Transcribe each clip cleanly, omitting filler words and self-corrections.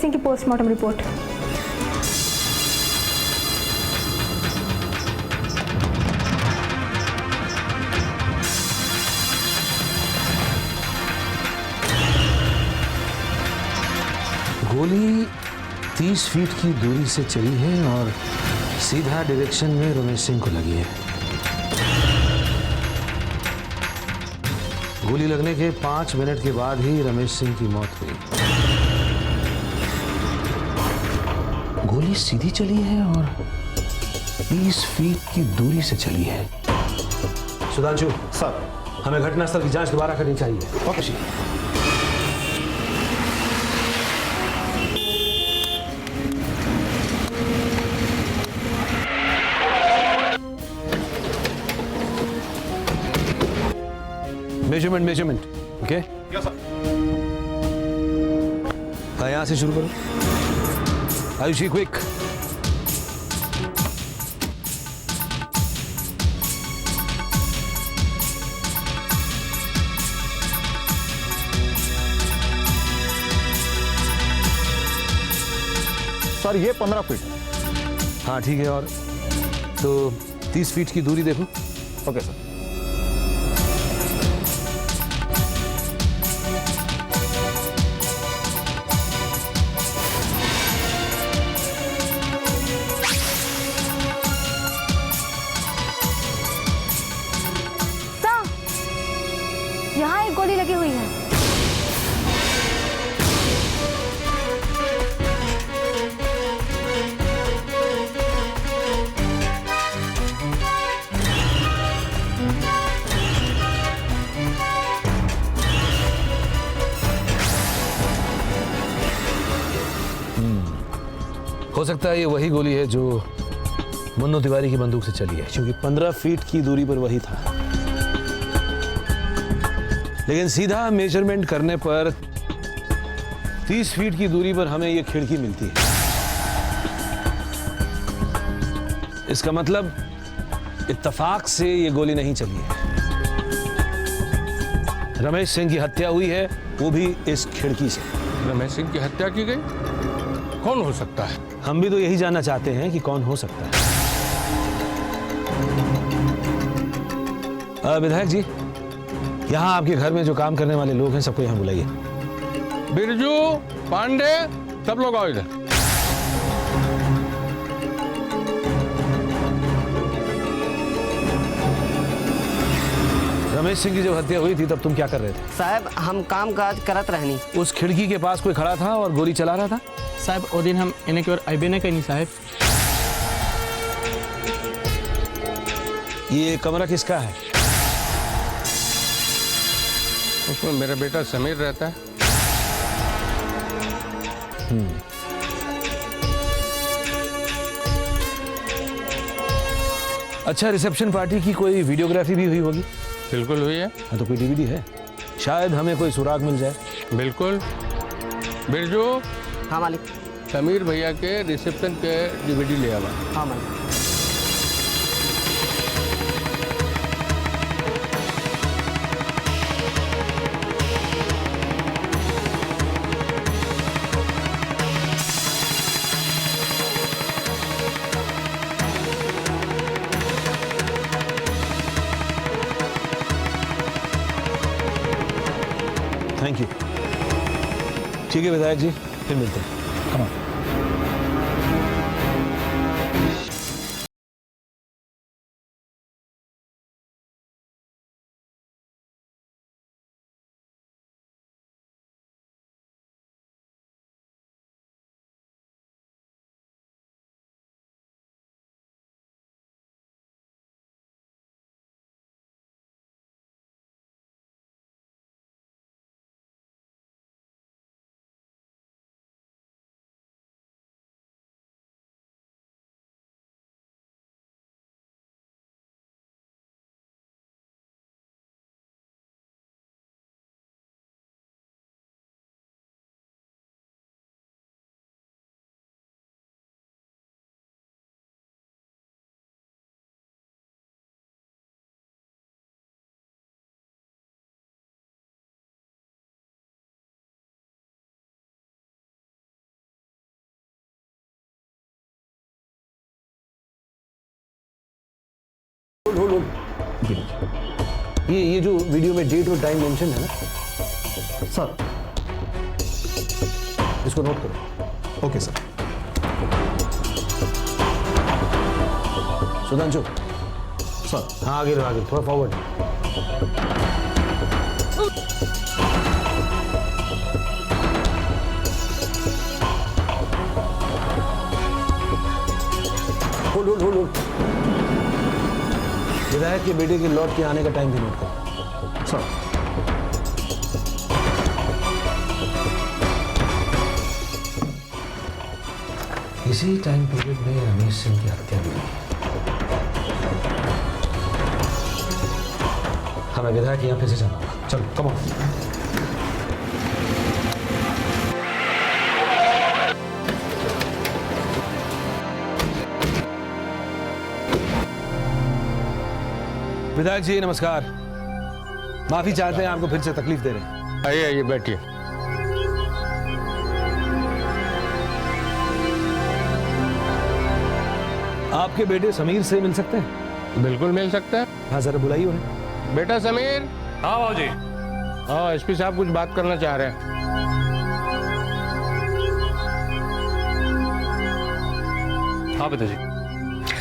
सिंह की postmortem report. गोली 30 feet की दूरी से चली है और सीधा डायरेक्शन में रमेश सिंह को लगी है। गोली लगने के 5 मिनट के बाद ही रमेश सिंह की मौत हुई। गोली सीधी चली है और 30 फीट की दूरी से चली है। सुधांशु सर, हमें घटनास्थल की जांच दोबारा करनी चाहिए। Okay. Measurement okay. Yes sir. हाँ, यहां से शुरू करो। आयुषी क्विक। सर ये 15 फीट है। हाँ ठीक है, और तो 30 फीट की दूरी देखो। Okay sir. यहाँ एक गोली लगी हुई है। हो सकता है ये वही गोली है जो मुन्नू तिवारी की बंदूक से चली है, क्योंकि 15 फीट की दूरी पर वही था। लेकिन सीधा मेजरमेंट करने पर 30 फीट की दूरी पर हमें यह खिड़की मिलती है। इसका मतलब इत्तेफाक से यह गोली नहीं चली है। रमेश सिंह की हत्या हुई है, वो भी इस खिड़की से। रमेश सिंह की हत्या की गई? कौन हो सकता है? हम भी तो यही जानना चाहते हैं कि कौन हो सकता है। विधायक जी, यहाँ आपके घर में जो काम करने वाले लोग हैं सबको यहाँ बुलाइए। बिरजू, पांडे, सब लोग आओ इधर। रमेश सिंह की जब हत्या हुई थी तब तुम क्या कर रहे थे? साहब हम काम काज करत रहनी। उस खिड़की के पास कोई खड़ा था और गोली चला रहा था? साहब वो दिन हम इन्हें की ओर आइबे नहीं कहीं साहब। ये कमरा किसका है? उसमें मेरा बेटा समीर रहता है। अच्छा, रिसेप्शन पार्टी की कोई वीडियोग्राफी भी हुई होगी? बिल्कुल हुई है। हाँ, तो कोई डीवीडी है? शायद हमें कोई सुराग मिल जाए। बिल्कुल। बिरजू, हाँ मालिक। समीर भैया के रिसेप्शन के डीवीडी ले आवा। हाँ मालिक। Thank you. ठीक है विधायक जी, फिर मिलते हैं। Come on. ये जो वीडियो में डेट और टाइम मेंशन है ना, सर। इसको नोट करो। Okay sir. सुधांशु, सर। हाँ आगे रहो, आगे थोड़ा forward. Hold hold hold hold. विधायक के बेटे के लौट के आने का टाइम भी नोट करो। सर। इसी टाइम पीरियड में रमेश सिंह की हत्या भी हुई। हमें विधायक यहाँ फिर से जाना होगा। चलो कम ऑन। विधायक जी नमस्कार, माफी चाहते हैं आपको फिर से तकलीफ दे रहे हैं। आइए आइए बैठिए। आपके बेटे समीर से मिल सकते हैं? बिल्कुल मिल सकते हैं। हाँ जरा बुलाइए उन्हें। बेटा समीर। हाँ बाबूजी। हाँ एसपी साहब कुछ बात करना चाह रहे हैं। हाँ पिताजी।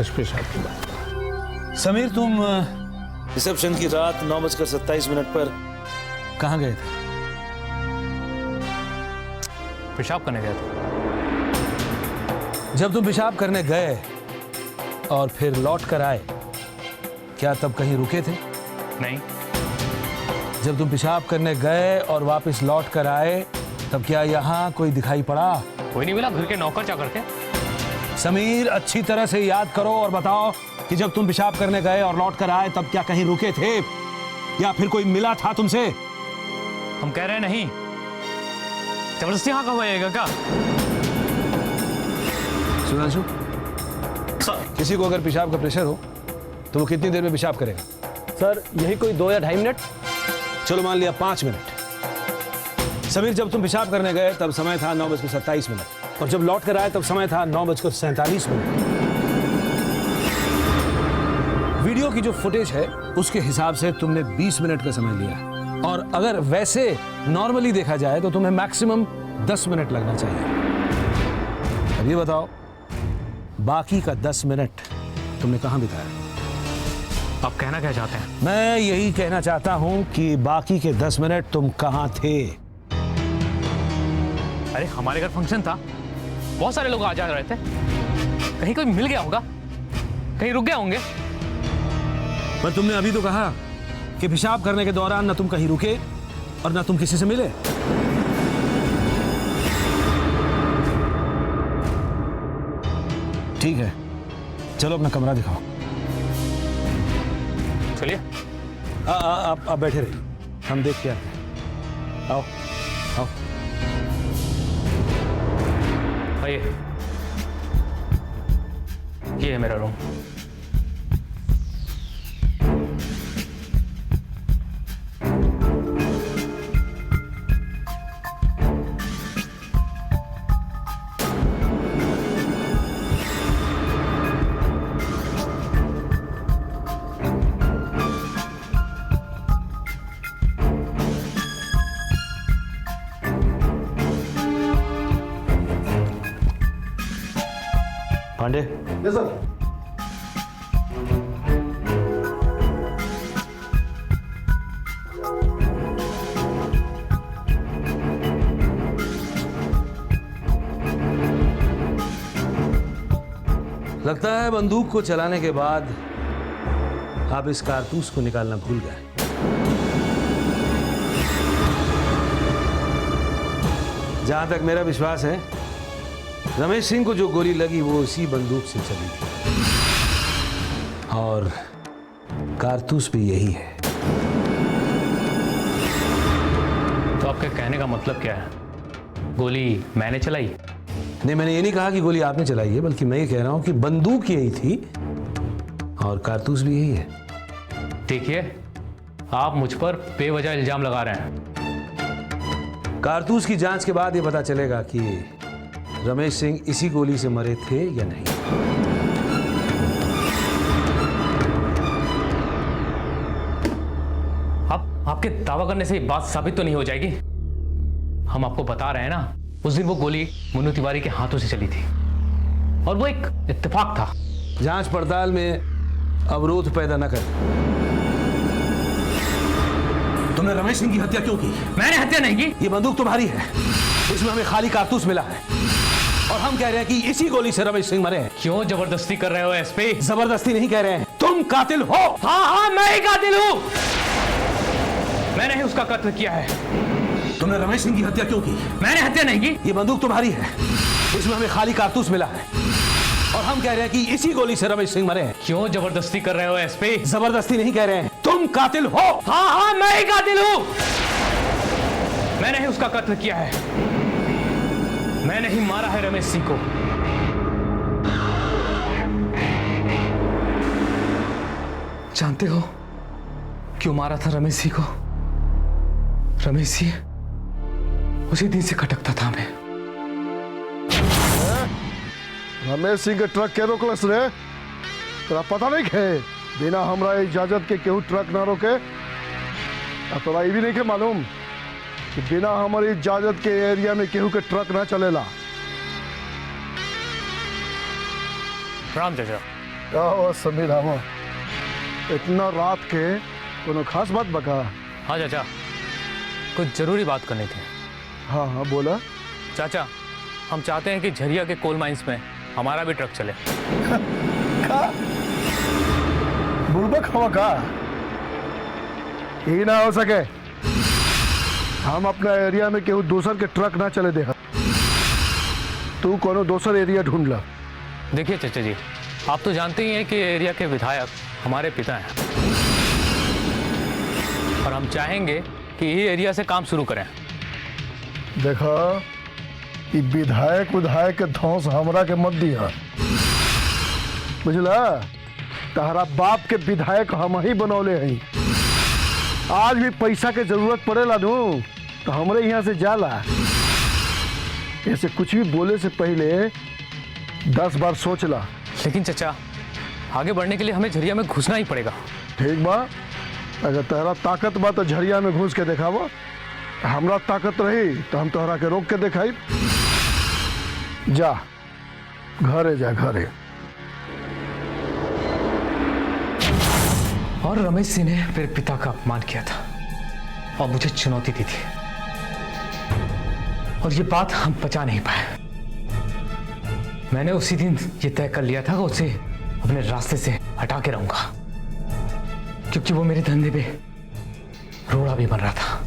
एसपी साहब की बात। समीर तुम रिसेप्शन की रात 9:27 पर कहाँ गए थे? पेशाब करने गया था। जब तुम पेशाब करने गए और फिर लौट कर आए, क्या तब कहीं रुके थे? नहीं। जब तुम पेशाब करने गए और वापस लौट कर आए, तब क्या यहाँ कोई दिखाई पड़ा? कोई नहीं मिला, घर के नौकर चाकर थे। समीर अच्छी तरह से याद करो और बताओ कि जब तुम पेशाब करने गए और लौट कर आए, तब क्या कहीं रुके थे या फिर कोई मिला था तुमसे? हम कह रहे हैं नहीं। जबरदस्ती यहाँ कब आएगा क्या? सुधांशु, किसी को अगर पेशाब का प्रेशर हो तो वो कितनी देर में पेशाब करेगा? सर यही कोई 2 या 2.5 मिनट। चलो मान लिया 5 मिनट। समीर जब तुम पेशाब करने गए तब समय था 9:27 और जब लौट कर आए तब समय था 9:47। वीडियो की जो फुटेज है उसके हिसाब से तुमने 20 मिनट का समय लिया है और अगर वैसे नॉर्मली देखा जाए तो तुम्हें मैक्सिमम 10 मिनट लगना चाहिए। अब ये बताओ, बाकी का 10 मिनट तुमने कहाँ बिताया? आप कहना क्या चाहते हैं? मैं यही कहना चाहता हूं कि बाकी के 10 मिनट तुम कहाँ थे? अरे हमारे घर फंक्शन था, बहुत सारे लोग आ जा रहे थे। कहीं कोई मिल गया होगा, कहीं रुक गए होंगे। पर तुमने अभी तो कहा कि पेशाब करने के दौरान न तुम कहीं रुके और न तुम किसी से मिले। ठीक है, चलो अपना कमरा दिखाओ। चलिए। आप बैठे रहिए, हम देख के आते हैं। आओ आओ। आइए, ये है मेरा रूम। पांडे। Yes sir. लगता है बंदूक को चलाने के बाद आप इस कारतूस को निकालना भूल गए। जहां तक मेरा विश्वास है, रमेश सिंह को जो गोली लगी वो उसी बंदूक से चली थी और कारतूस भी यही है। तो आपके कहने का मतलब क्या है? गोली मैंने चलाई? नहीं, मैंने ये नहीं कहा कि गोली आपने चलाई है, बल्कि मैं ये कह रहा हूं कि बंदूक यही थी और कारतूस भी यही है। देखिए, आप मुझ पर बेवजह इल्जाम लगा रहे हैं। कारतूस की जांच के बाद ये पता चलेगा कि रमेश सिंह इसी गोली से मरे थे या नहीं। आपके दावा करने से ये बात साबित तो नहीं हो जाएगी। हम आपको बता रहे हैं ना, उस दिन वो गोली मुन्नू तिवारी के हाथों से चली थी और वो एक इत्तेफाक था। जांच पड़ताल में अवरोध पैदा न कर। तुमने रमेश सिंह की हत्या क्यों की? मैंने हत्या नहीं की। ये बंदूक तुम्हारी है, इसमें हमें खाली कारतूस मिला है और हम कह रहे हैं कि इसी गोली से रमेश सिंह मरे हैं। क्यों जबरदस्ती कर रहे हो एसपी? जबरदस्ती नहीं कह रहे हैं, तुम कातिल हो। हाँ, मैं ही कातिल हूं। मैंने ही उसका कत्ल किया है। तुमने रमेश सिंह की हत्या क्यों की? मैंने हत्या नहीं की। ये बंदूक तुम्हारी है, इसमें हमें खाली कारतूस मिला है और हम कह रहे हैं कि इसी गोली से रमेश सिंह मरे हैं। क्यों जबरदस्ती कर रहे हो एसपी? जबरदस्ती नहीं कह रहे हैं, तुम कातिल हो। हाँ, मैं ही कातिल हूं। मैंने ही उसका कत्ल किया है। मैंने ही मारा है रमेश सिंह को। जानते हो क्यों मारा था रमेश सिंह को? रमेश सिंह उसी दिन से खटकता था मैं। रमेश सिंह के ट्रक के रोकलस रे? तोरा पता नहीं है बिना हमरा इजाजत के केहू ट्रक ना रोके? तोरा ये भी नहीं के मालूम कि बिना हमारी इजाजत के एरिया में केहू के ट्रक ना चलेला? राम चाचा। ओ समीर हम इतना रात के कोनो खास बात बका? हाँ चाचा, कुछ जरूरी बात करनी थी। हाँ हाँ बोला। चाचा, हम चाहते हैं कि झरिया के कोल माइंस में हमारा भी ट्रक चले। बुड़बक हवा का ही ना हो सके। हम अपना एरिया में केहू दूसर के ट्रक ना चले दे। तू कोनो दूसर एरिया ढूंढ ला। देखिए चाचा जी, आप तो जानते ही हैं कि एरिया के विधायक हमारे पिता हैं और हम चाहेंगे कि ये एरिया से काम शुरू करें। देखा, ये विधायक के धौंस हमरा के मत दिया, बुझला? तहरा बाप के विधायक हम ही बनौले हैं। आज भी पैसा के जरूरत पड़ेला नू तो हमरे यहाँ से जाला। ऐसे कुछ भी बोले से पहले 10 बार सोचला। लेकिन चाचा, आगे बढ़ने के लिए हमें झरिया में घुसना ही पड़ेगा। ठीक बा, अगर तहरा ताकत बा तो झरिया में घुस के देखावा। हमरा ताकत रही तो हम तोहरा के रोक के दिखाई। जा घरे जा, घरे। और रमेश सिंह ने मेरे पिता का अपमान किया था और मुझे चुनौती दी थी और ये बात हम पचा नहीं पाए। मैंने उसी दिन ये तय कर लिया था कि उसे अपने रास्ते से हटा के रहूंगा, क्योंकि वो मेरे धंधे पे रोड़ा भी बन रहा था।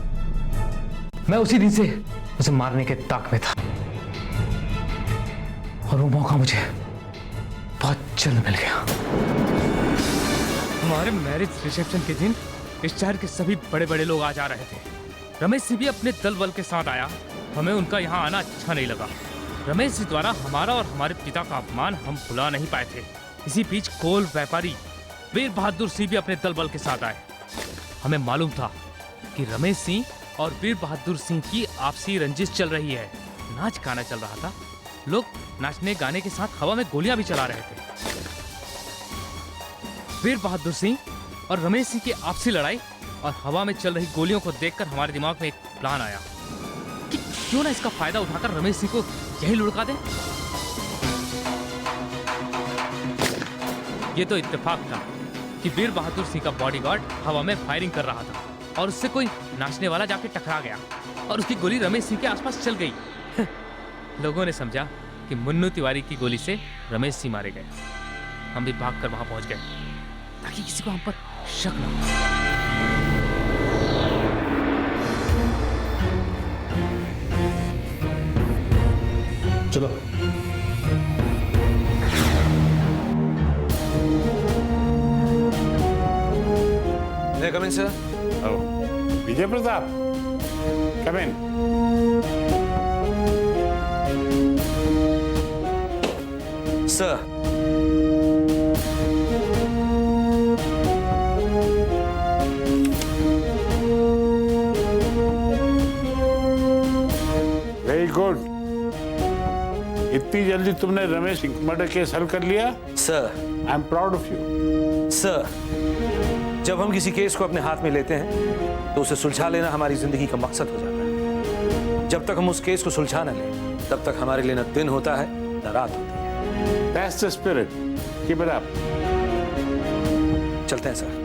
मैं उसी दिन से उसे मारने के ताक में था और वो मौका मुझे बहुत जल्द मिल गया। हमारे मैरिज रिसेप्शन के दिन इस शहर के सभी बड़े बड़े लोग आ जा रहे थे। रमेश सिंह भी अपने दल बल के साथ आया। हमें उनका यहाँ आना अच्छा नहीं लगा। रमेश सिंह द्वारा हमारा और हमारे पिता का अपमान हम भुला नहीं पाए थे। इसी बीच कोल व्यापारी वीर बहादुर सिंह भी अपने दल बल के साथ आए। हमें मालूम था कि रमेश सिंह और वीर बहादुर सिंह की आपसी रंजिश चल रही है। नाच गाना चल रहा था। लोग नाचने गाने के साथ हवा में गोलियां भी चला रहे थे। वीर बहादुर सिंह और रमेश सिंह की आपसी लड़ाई और हवा में चल रही गोलियों को देखकर हमारे दिमाग में एक प्लान आया कि क्यों ना इसका फायदा उठाकर रमेश सिंह को यही लुढ़का दें। ये तो इत्तेफाक था कि वीर बहादुर सिंह का बॉडीगार्ड हवा में फायरिंग कर रहा था और उससे कोई नाचने वाला जाके टकरा गया और उसकी गोली रमेश सिंह के आसपास चल गई। लोगों ने समझा कि मुन्नू तिवारी की गोली से रमेश सिंह मारे गए। हम भी भागकर वहां पहुंच गए ताकि किसी को हम पर शक न हो। चलो। May I come in, sir? Oh, Vijay Pratap, come in. Sir. Very good. इतनी जल्दी तुमने रमेश सिंह मर्डर केस हल कर लिया? Sir, I am proud of you. Sir, जब हम किसी केस को अपने हाथ में लेते हैं तो उसे सुलझा लेना हमारी जिंदगी का मकसद हो जाता है। जब तक हम उस केस को सुलझा न लें, तब तक हमारे लिए न दिन होता है न रात होती है। That's the spirit. Keep it up. चलते हैं सर।